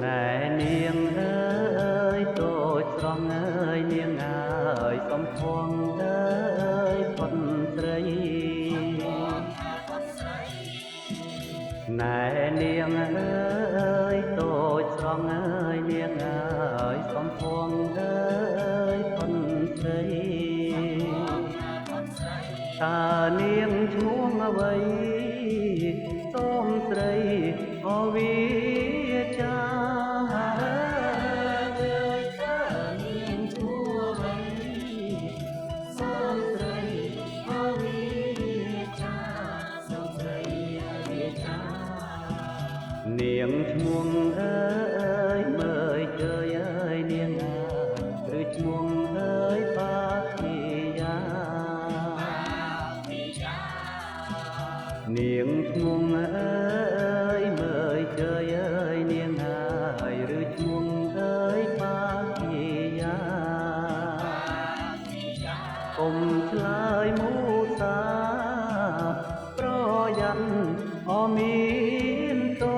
ណែនាងអើយតូចស្រងអើយនាងអើយសំភងអើយផុតស្រីណែនាងអើយតូចស្រងអើយនាងអើយសំភងអើយផុតស្រីតើនាងឈ្មោះអ្វីសូមស្រីអវិចានាងឈ្មោះអើយមើលជើយអើយនាងអើយឬឈ្មោះអើយបាធីយ៉ានាងឈ្មោះអើយមើលជើយអើយនាងអើយឬឈ្មោះអើយបាធីយ៉ាកុំឆ្លើយមូសាប្រយ័ត្នអមានតោ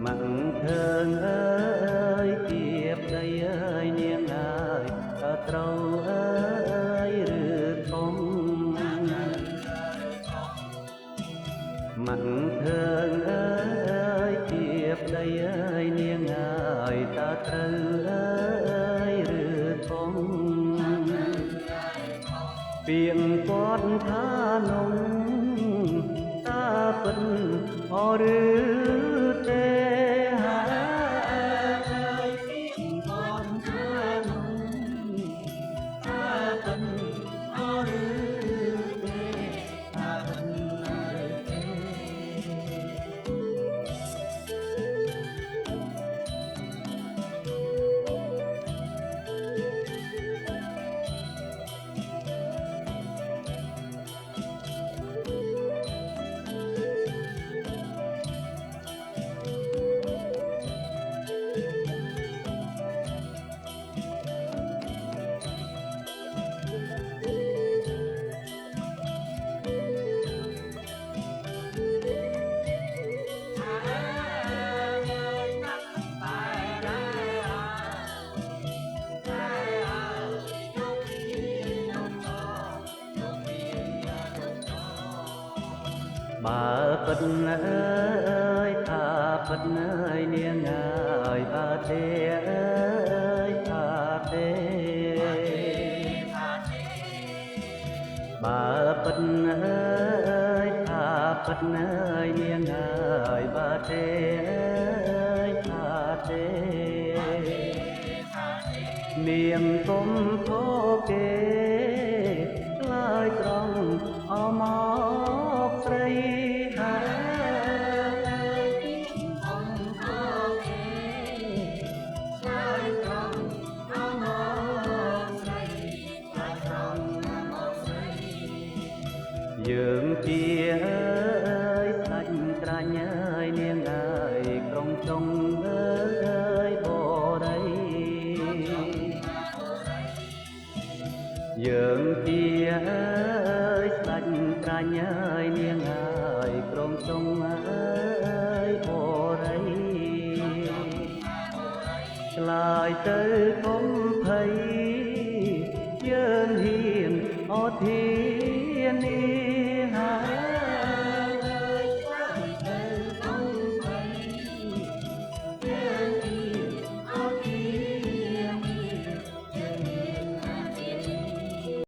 ម៉ាក់ធើងអើយជាប្តីអើយនាងអើយតើត្រូវអើយឬធំម៉ាក់ធើងអើយជាប្តីអើយនាងអើយតើត្រូវអើយឬធំពីងគាត់ថានំតើពិនអឬទេបើពិតអើយថាពិតអើយនាងអើយបើទេអើយថាទេបើពិតអើយថាពិតអើយនាងអើយបើទេអើយថាទេនាងកុំខកគេឆ្លើយត្រង់អមកស្រីយើងជាអើយសាច់ត្រាញ់អើយនាងអើយក្រុងចុងអើយបរិយយើងជាអើយសាច់ត្រាញ់អើយនាងអើយក្រុងចុងអើយបរិយឆ្លើយទៅកុំភ័យយើងហ៊ានអធិនា